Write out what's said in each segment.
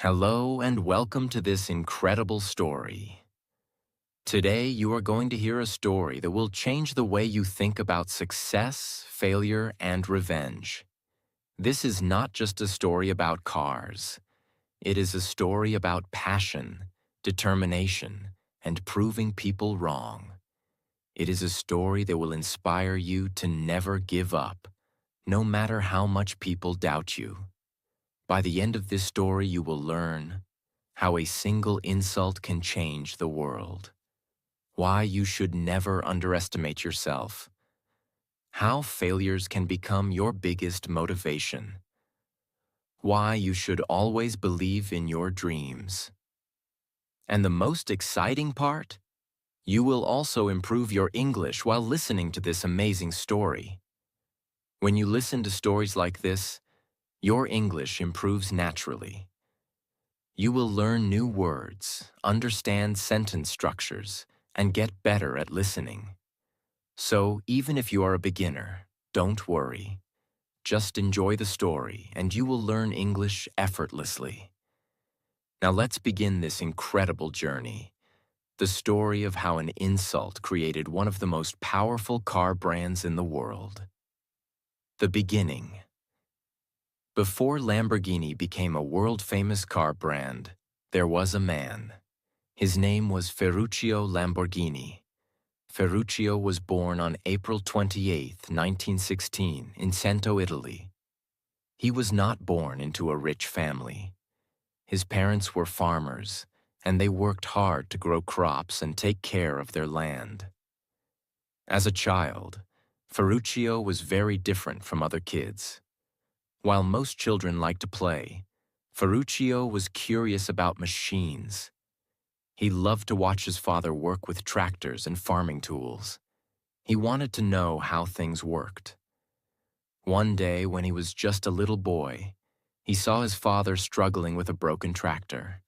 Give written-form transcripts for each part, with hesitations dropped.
Hello and welcome to this incredible story. Today you are going to hear a story that will change the way you think about success, failure, and revenge. This is not just a story about cars. It is a story about passion, determination, and proving people wrong. It is a story that will inspire you to never give up, no matter how much people doubt you. By the end of this story, you will learn how a single insult can change the world, why you should never underestimate yourself, how failures can become your biggest motivation, why you should always believe in your dreams. And the most exciting part? You will also improve your English while listening to this amazing story. When you listen to stories like this, your English improves naturally. You will learn new words, understand sentence structures, and get better at listening. So, even if you are a beginner, don't worry. Just enjoy the story and you will learn English effortlessly. Now let's begin this incredible journey. The story of how an insult created one of the most powerful car brands in the world. The beginning. Before Lamborghini became a world-famous car brand, there was a man. His name was Ferruccio Lamborghini. Ferruccio was born on April 28, 1916, in Cento, Italy. He was not born into a rich family. His parents were farmers, and they worked hard to grow crops and take care of their land. As a child, Ferruccio was very different from other kids. While most children like to play, Ferruccio was curious about machines. He loved to watch his father work with tractors and farming tools. He wanted to know how things worked. One day, when he was just a little boy, he saw his father struggling with a broken tractor.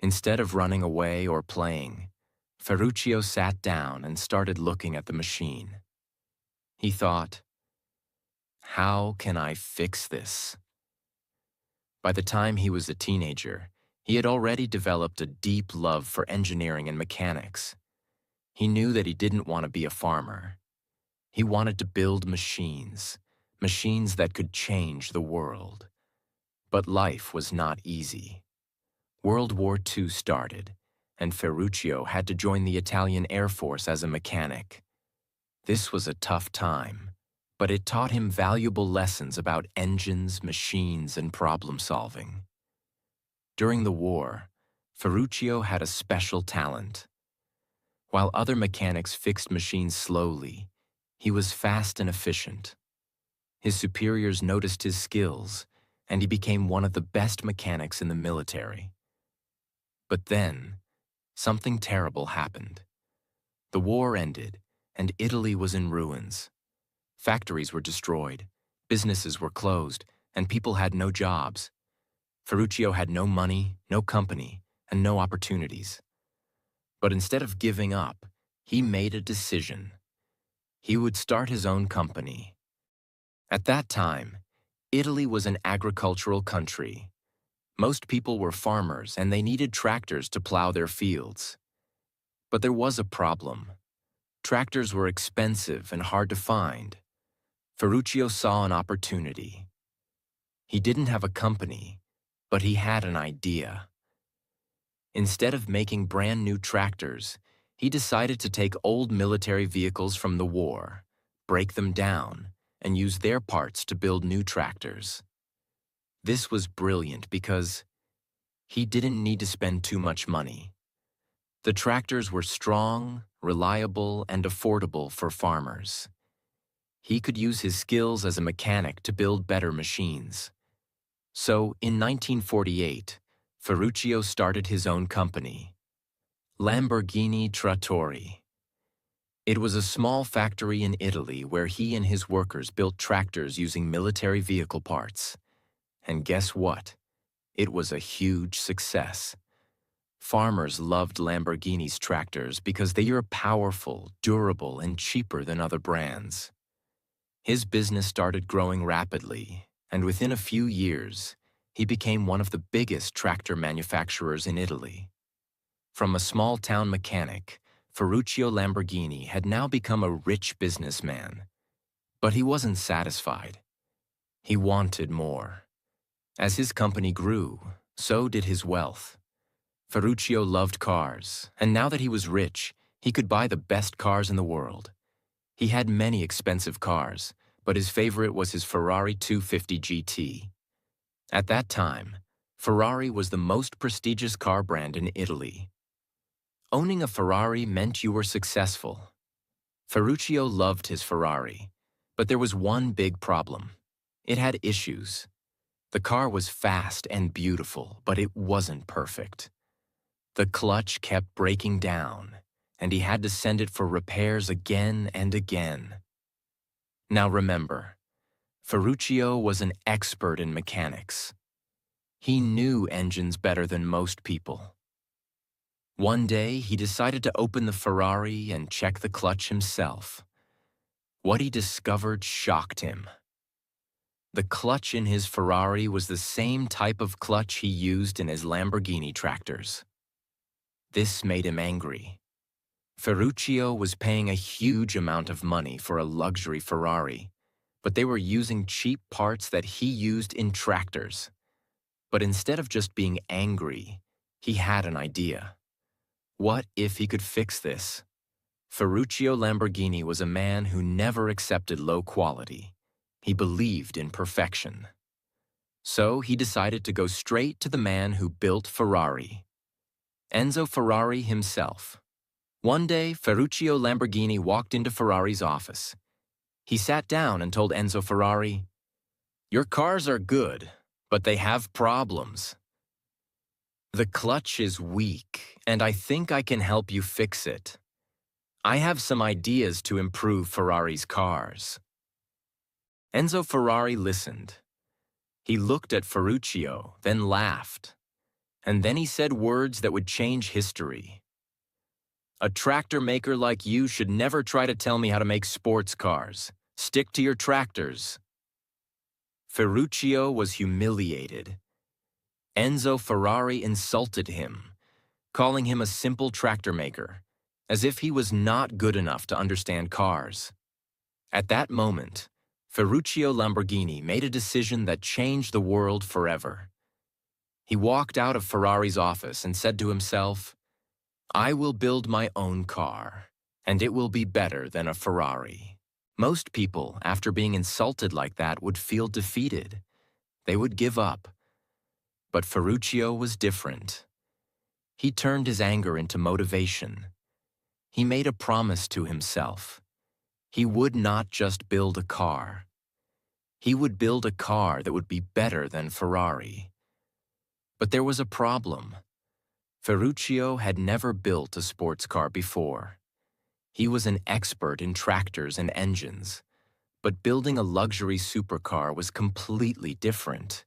Instead of running away or playing, Ferruccio sat down and started looking at the machine. He thought, "How can I fix this?" By the time he was a teenager, he had already developed a deep love for engineering and mechanics. He knew that he didn't want to be a farmer. He wanted to build machines, machines that could change the world. But life was not easy. World War II started, and Ferruccio had to join the Italian Air Force as a mechanic. This was a tough time, but it taught him valuable lessons about engines, machines, and problem solving. During the war, Ferruccio had a special talent. While other mechanics fixed machines slowly, he was fast and efficient. His superiors noticed his skills, and he became one of the best mechanics in the military. But then, something terrible happened. The war ended, and Italy was in ruins. Factories were destroyed, businesses were closed, and people had no jobs. Ferruccio had no money, no company, and no opportunities. But instead of giving up, he made a decision. He would start his own company. At that time, Italy was an agricultural country. Most people were farmers and they needed tractors to plow their fields. But there was a problem. Tractors were expensive and hard to find. Ferruccio saw an opportunity. He didn't have a company, but he had an idea. Instead of making brand new tractors, he decided to take old military vehicles from the war, break them down, and use their parts to build new tractors. This was brilliant because he didn't need to spend too much money. The tractors were strong, reliable, and affordable for farmers. He could use his skills as a mechanic to build better machines. So, in 1948, Ferruccio started his own company, Lamborghini Trattori. It was a small factory in Italy where he and his workers built tractors using military vehicle parts. And guess what? It was a huge success. Farmers loved Lamborghini's tractors because they were powerful, durable, and cheaper than other brands. His business started growing rapidly, and within a few years, he became one of the biggest tractor manufacturers in Italy. From a small-town mechanic, Ferruccio Lamborghini had now become a rich businessman. But he wasn't satisfied. He wanted more. As his company grew, so did his wealth. Ferruccio loved cars, and now that he was rich, he could buy the best cars in the world. He had many expensive cars, but his favorite was his Ferrari 250 GT. At that time, Ferrari was the most prestigious car brand in Italy. Owning a Ferrari meant you were successful. Ferruccio loved his Ferrari, but there was one big problem. It had issues. The car was fast and beautiful, but it wasn't perfect. The clutch kept breaking down, and he had to send it for repairs again and again. Now remember, Ferruccio was an expert in mechanics. He knew engines better than most people. One day, he decided to open the Ferrari and check the clutch himself. What he discovered shocked him. The clutch in his Ferrari was the same type of clutch he used in his Lamborghini tractors. This made him angry. Ferruccio was paying a huge amount of money for a luxury Ferrari, but they were using cheap parts that he used in tractors. But instead of just being angry, he had an idea. What if he could fix this? Ferruccio Lamborghini was a man who never accepted low quality. He believed in perfection. So he decided to go straight to the man who built Ferrari, Enzo Ferrari himself. One day, Ferruccio Lamborghini walked into Ferrari's office. He sat down and told Enzo Ferrari, "Your cars are good, but they have problems. The clutch is weak, and I think I can help you fix it. I have some ideas to improve Ferrari's cars." Enzo Ferrari listened. He looked at Ferruccio, then laughed. And then he said words that would change history. "A tractor maker like you should never try to tell me how to make sports cars. Stick to your tractors." Ferruccio was humiliated. Enzo Ferrari insulted him, calling him a simple tractor maker, as if he was not good enough to understand cars. At that moment, Ferruccio Lamborghini made a decision that changed the world forever. He walked out of Ferrari's office and said to himself, "I will build my own car, and it will be better than a Ferrari." Most people, after being insulted like that, would feel defeated. They would give up. But Ferruccio was different. He turned his anger into motivation. He made a promise to himself. He would not just build a car. He would build a car that would be better than Ferrari. But there was a problem. Ferruccio had never built a sports car before. He was an expert in tractors and engines, but building a luxury supercar was completely different.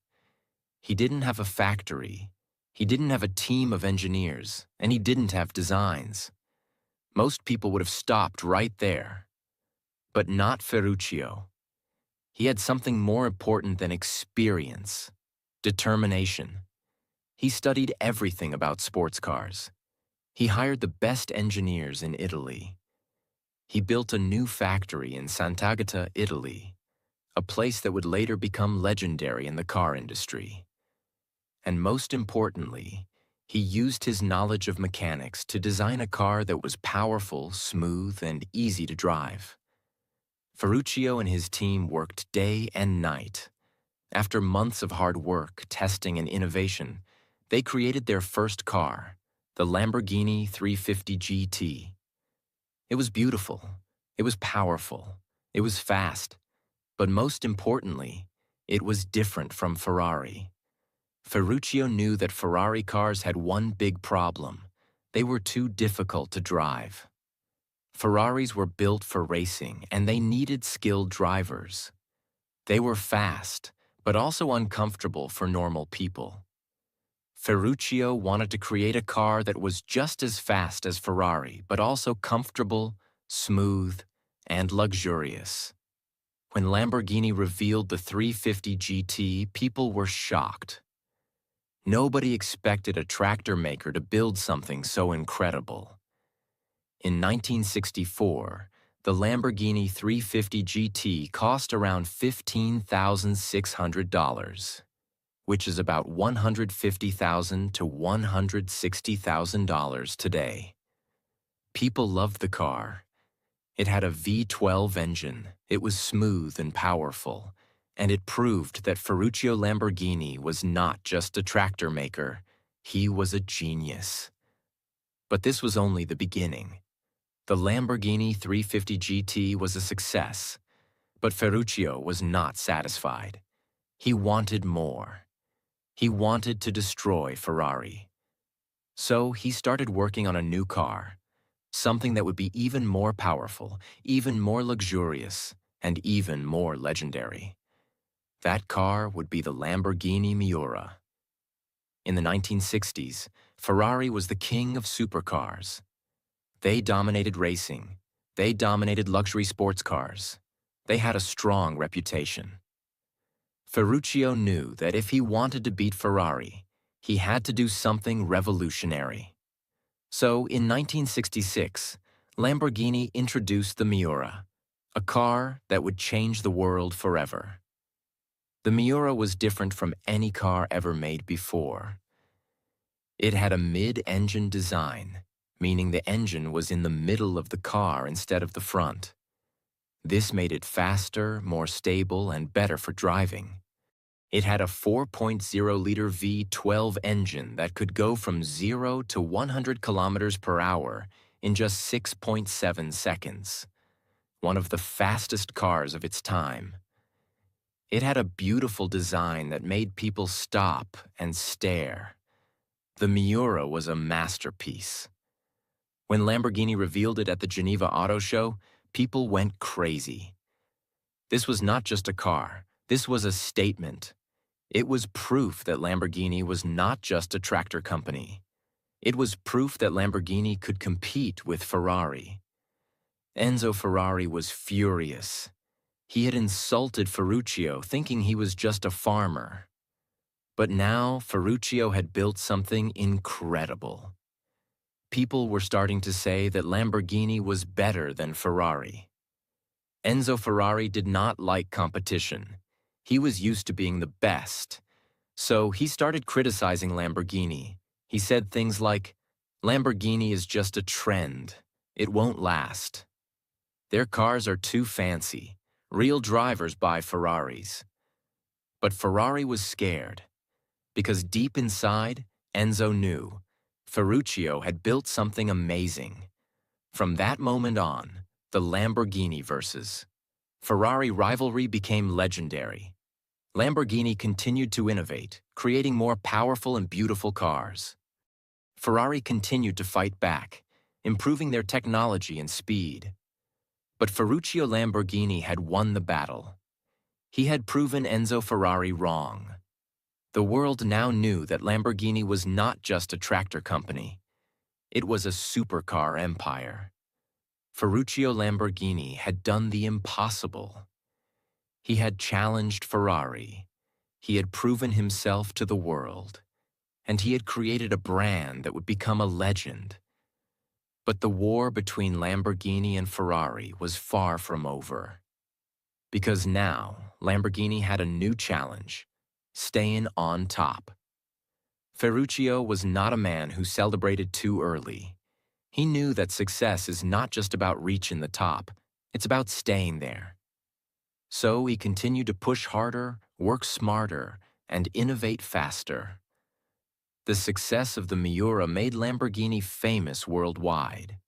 He didn't have a factory, he didn't have a team of engineers, and he didn't have designs. Most people would have stopped right there. But not Ferruccio. He had something more important than experience: determination. He studied everything about sports cars. He hired the best engineers in Italy. He built a new factory in Sant'Agata, Italy, a place that would later become legendary in the car industry. And most importantly, he used his knowledge of mechanics to design a car that was powerful, smooth, and easy to drive. Ferruccio and his team worked day and night. After months of hard work, testing, and innovation, they created their first car, the Lamborghini 350 GT. It was beautiful, it was powerful, it was fast, but most importantly, it was different from Ferrari. Ferruccio knew that Ferrari cars had one big problem: they were too difficult to drive. Ferraris were built for racing, and they needed skilled drivers. They were fast, but also uncomfortable for normal people. Ferruccio wanted to create a car that was just as fast as Ferrari, but also comfortable, smooth, and luxurious. When Lamborghini revealed the 350 GT, people were shocked. Nobody expected a tractor maker to build something so incredible. In 1964, the Lamborghini 350 GT cost around $15,600, which is about $150,000 to $160,000 today. People loved the car. It had a V12 engine, it was smooth and powerful, and it proved that Ferruccio Lamborghini was not just a tractor maker, he was a genius. But this was only the beginning. The Lamborghini 350 GT was a success, but Ferruccio was not satisfied. He wanted more. He wanted to destroy Ferrari. So he started working on a new car, something that would be even more powerful, even more luxurious, and even more legendary. That car would be the Lamborghini Miura. In the 1960s, Ferrari was the king of supercars. They dominated racing. They dominated luxury sports cars. They had a strong reputation. Ferruccio knew that if he wanted to beat Ferrari, he had to do something revolutionary. So, in 1966, Lamborghini introduced the Miura, a car that would change the world forever. The Miura was different from any car ever made before. It had a mid-engine design, meaning the engine was in the middle of the car instead of the front. This made it faster, more stable, and better for driving. It had a 4.0-liter V12 engine that could go from 0 to 100 kilometers per hour in just 6.7 seconds, one of the fastest cars of its time. It had a beautiful design that made people stop and stare. The Miura was a masterpiece. When Lamborghini revealed it at the Geneva Auto Show, people went crazy. This was not just a car, this was a statement. It was proof that Lamborghini was not just a tractor company. It was proof that Lamborghini could compete with Ferrari. Enzo Ferrari was furious. He had insulted Ferruccio, thinking he was just a farmer. But now Ferruccio had built something incredible. People were starting to say that Lamborghini was better than Ferrari. Enzo Ferrari did not like competition. He was used to being the best. So he started criticizing Lamborghini. He said things like, "Lamborghini is just a trend. It won't last. Their cars are too fancy. Real drivers buy Ferraris." But Ferrari was scared, because deep inside, Enzo knew Ferruccio had built something amazing. From that moment on, the Lamborghini versus Ferrari rivalry became legendary. Lamborghini continued to innovate, creating more powerful and beautiful cars. Ferrari continued to fight back, improving their technology and speed. But Ferruccio Lamborghini had won the battle. He had proven Enzo Ferrari wrong. The world now knew that Lamborghini was not just a tractor company. It was a supercar empire. Ferruccio Lamborghini had done the impossible. He had challenged Ferrari. He had proven himself to the world. And he had created a brand that would become a legend. But the war between Lamborghini and Ferrari was far from over. Because now, Lamborghini had a new challenge: staying on top. Ferruccio was not a man who celebrated too early. He knew that success is not just about reaching the top, it's about staying there. So he continued to push harder, work smarter, and innovate faster. The success of the Miura made Lamborghini famous worldwide.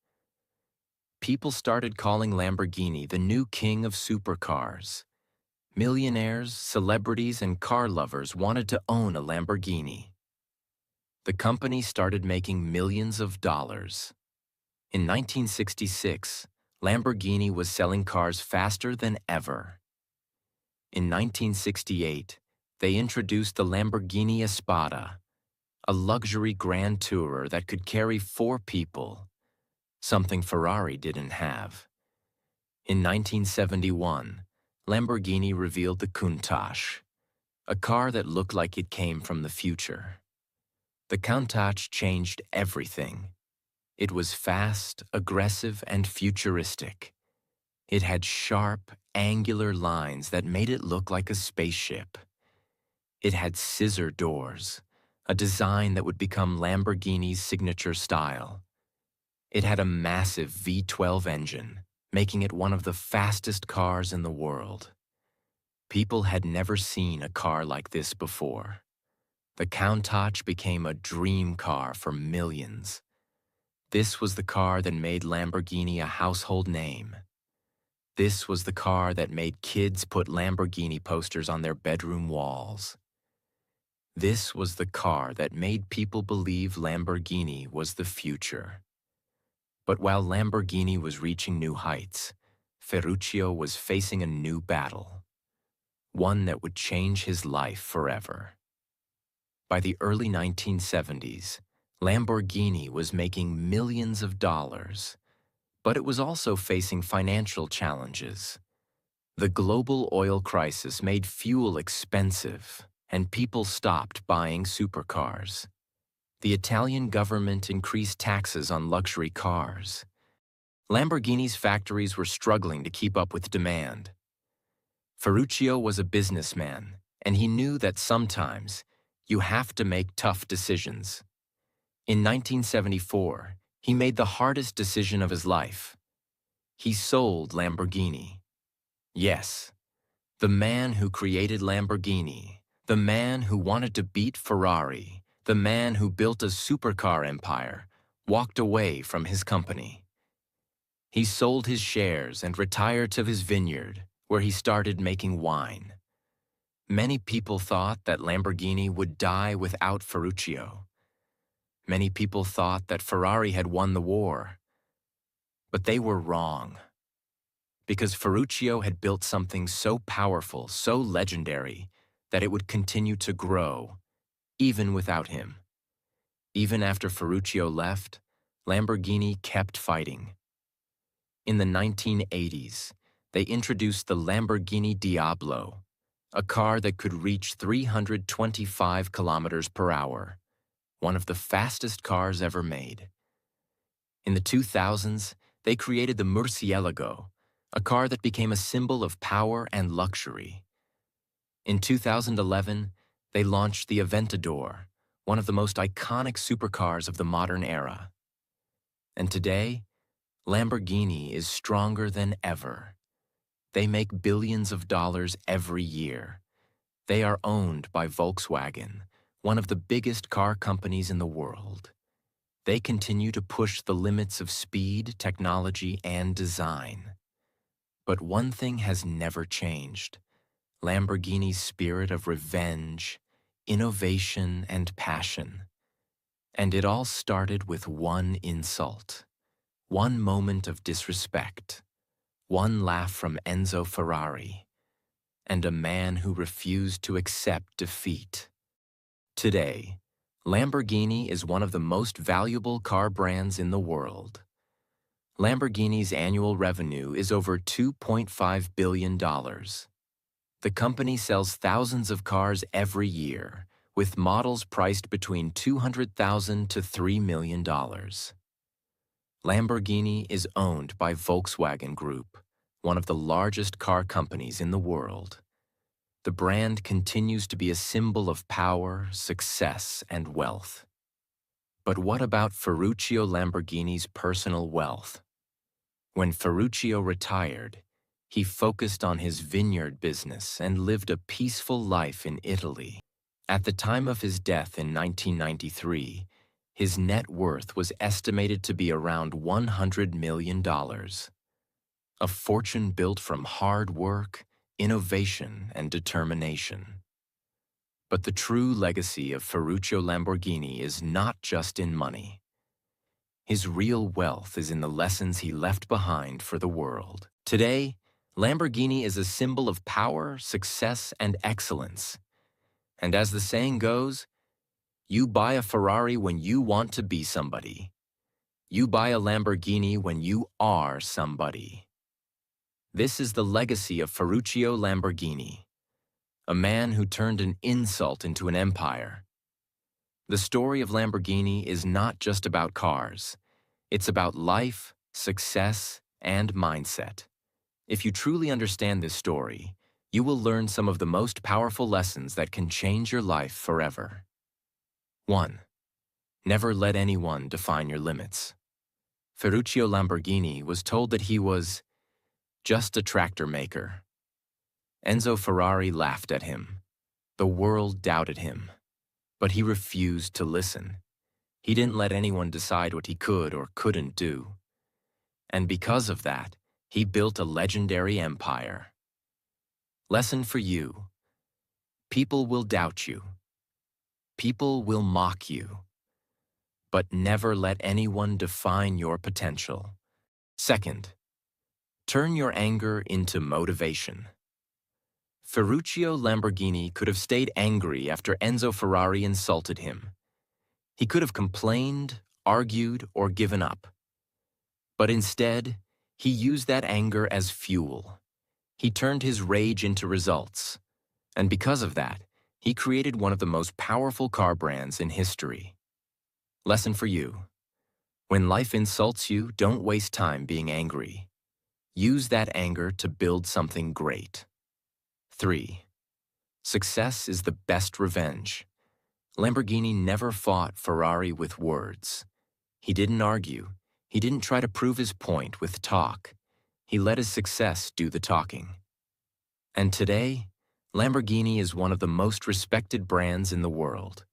People started calling Lamborghini the new king of supercars. Millionaires, celebrities, and car lovers wanted to own a Lamborghini. The company started making millions of dollars. In 1966, Lamborghini was selling cars faster than ever. In 1968, they introduced the Lamborghini Espada, a luxury grand tourer that could carry 4 people, something Ferrari didn't have. In 1971, Lamborghini revealed the Countach, a car that looked like it came from the future. The Countach changed everything. It was fast, aggressive, and futuristic. It had sharp, angular lines that made it look like a spaceship. It had scissor doors, a design that would become Lamborghini's signature style. It had a massive V12 engine, making it one of the fastest cars in the world. People had never seen a car like this before. The Countach became a dream car for millions. This was the car that made Lamborghini a household name. This was the car that made kids put Lamborghini posters on their bedroom walls. This was the car that made people believe Lamborghini was the future. But while Lamborghini was reaching new heights, Ferruccio was facing a new battle, one that would change his life forever. By the early 1970s, Lamborghini was making millions of dollars, but it was also facing financial challenges. The global oil crisis made fuel expensive, and people stopped buying supercars. The Italian government increased taxes on luxury cars. Lamborghini's factories were struggling to keep up with demand. Ferruccio was a businessman, and he knew that sometimes you have to make tough decisions. In 1974, he made the hardest decision of his life. He sold Lamborghini. Yes, the man who created Lamborghini, the man who wanted to beat Ferrari, the man who built a supercar empire, walked away from his company. He sold his shares and retired to his vineyard, where he started making wine. Many people thought that Lamborghini would die without Ferruccio. Many people thought that Ferrari had won the war. But they were wrong. Because Ferruccio had built something so powerful, so legendary, that it would continue to grow, even without him. Even after Ferruccio left, Lamborghini kept fighting. In the 1980s, they introduced the Lamborghini Diablo, a car that could reach 325 kilometers per hour, one of the fastest cars ever made. In the 2000s, they created the Murcielago, a car that became a symbol of power and luxury. In 2011, they launched the Aventador, one of the most iconic supercars of the modern era. And today, Lamborghini is stronger than ever. They make billions of dollars every year. They are owned by Volkswagen, one of the biggest car companies in the world. They continue to push the limits of speed, technology, and design. But one thing has never changed: Lamborghini's spirit of revenge, innovation, and passion. And it all started with one insult, one moment of disrespect, one laugh from Enzo Ferrari, and a man who refused to accept defeat. Today, Lamborghini is one of the most valuable car brands in the world. Lamborghini's annual revenue is over $2.5 billion. The company sells thousands of cars every year, with models priced between $200,000 to $3 million. Lamborghini is owned by Volkswagen Group, one of the largest car companies in the world. The brand continues to be a symbol of power, success, and wealth. But what about Ferruccio Lamborghini's personal wealth? When Ferruccio retired, he focused on his vineyard business and lived a peaceful life in Italy. At the time of his death in 1993, his net worth was estimated to be around $100 million. A fortune built from hard work, innovation, and determination. But the true legacy of Ferruccio Lamborghini is not just in money. His real wealth is in the lessons he left behind for the world. Today, Lamborghini is a symbol of power, success, and excellence. And as the saying goes, you buy a Ferrari when you want to be somebody. You buy a Lamborghini when you are somebody. This is the legacy of Ferruccio Lamborghini, a man who turned an insult into an empire. The story of Lamborghini is not just about cars. It's about life, success, and mindset. If you truly understand this story, you will learn some of the most powerful lessons that can change your life forever. 1. Never let anyone define your limits. Ferruccio Lamborghini was told that he was just a tractor maker. Enzo Ferrari laughed at him. The world doubted him. But he refused to listen. He didn't let anyone decide what he could or couldn't do. And because of that, he built a legendary empire. Lesson for you. People will doubt you. People will mock you. But never let anyone define your potential. Second, turn your anger into motivation. Ferruccio Lamborghini could have stayed angry after Enzo Ferrari insulted him. He could have complained, argued, or given up. But instead, he used that anger as fuel. He turned his rage into results. And because of that, he created one of the most powerful car brands in history. Lesson for you. When life insults you, don't waste time being angry. Use that anger to build something great. 3. Success is the best revenge. Lamborghini never fought Ferrari with words. He didn't argue. He didn't try to prove his point with talk. He let his success do the talking. And today, Lamborghini is one of the most respected brands in the world.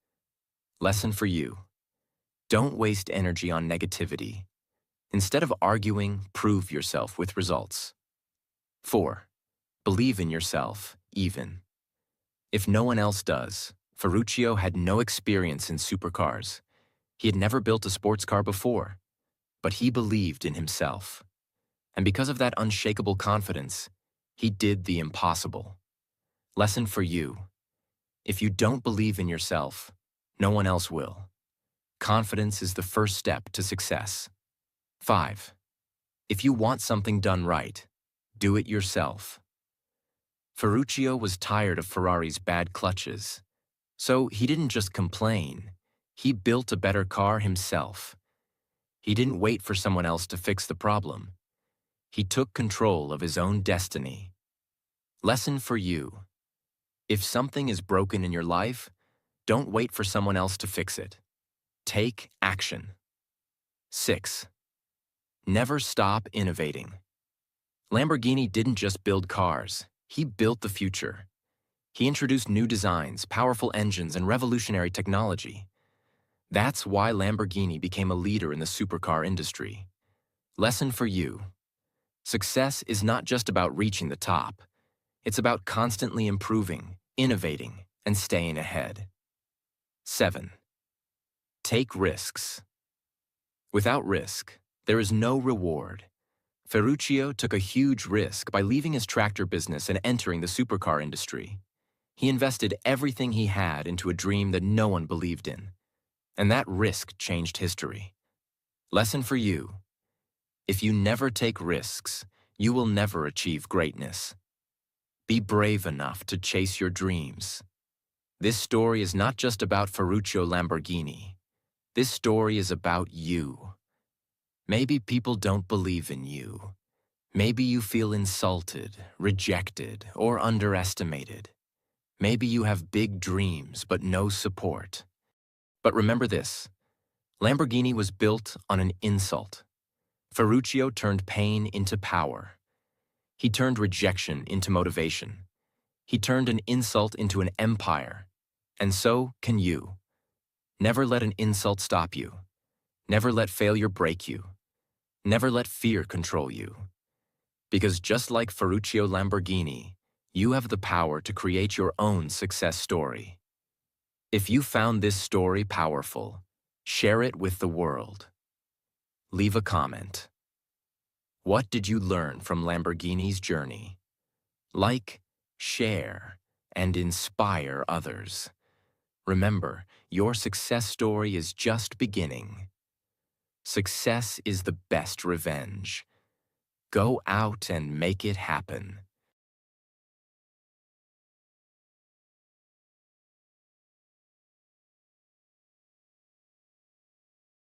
Lesson for you. Don't waste energy on negativity. Instead of arguing, prove yourself with results. 4. Believe in yourself, even. If no one else does, Ferruccio had no experience in supercars. He had never built a sports car before, but he believed in himself. And because of that unshakable confidence, he did the impossible. Lesson for you. If you don't believe in yourself, no one else will. Confidence is the first step to success. 5. If you want something done right, do it yourself. Ferruccio was tired of Ferrari's bad clutches. So he didn't just complain. He built a better car himself. He didn't wait for someone else to fix the problem. He took control of his own destiny. Lesson for you. If something is broken in your life, don't wait for someone else to fix it. Take action. 6. Never stop innovating. Lamborghini didn't just build cars. He built the future. He introduced new designs, powerful engines, and revolutionary technology. That's why Lamborghini became a leader in the supercar industry. Lesson for you. Success is not just about reaching the top. It's about constantly improving, innovating, and staying ahead. 7. Take risks. Without risk, there is no reward. Ferruccio took a huge risk by leaving his tractor business and entering the supercar industry. He invested everything he had into a dream that no one believed in. And that risk changed history. Lesson for you. If you never take risks, you will never achieve greatness. Be brave enough to chase your dreams. This story is not just about Ferruccio Lamborghini. This story is about you. Maybe people don't believe in you. Maybe you feel insulted, rejected, or underestimated. Maybe you have big dreams but no support. But remember this, Lamborghini was built on an insult. Ferruccio turned pain into power. He turned rejection into motivation. He turned an insult into an empire. And so can you. Never let an insult stop you. Never let failure break you. Never let fear control you. Because just like Ferruccio Lamborghini, you have the power to create your own success story. If you found this story powerful, share it with the world. Leave a comment. What did you learn from Lamborghini's journey? Like, share, and inspire others. Remember, your success story is just beginning. Success is the best revenge. Go out and make it happen.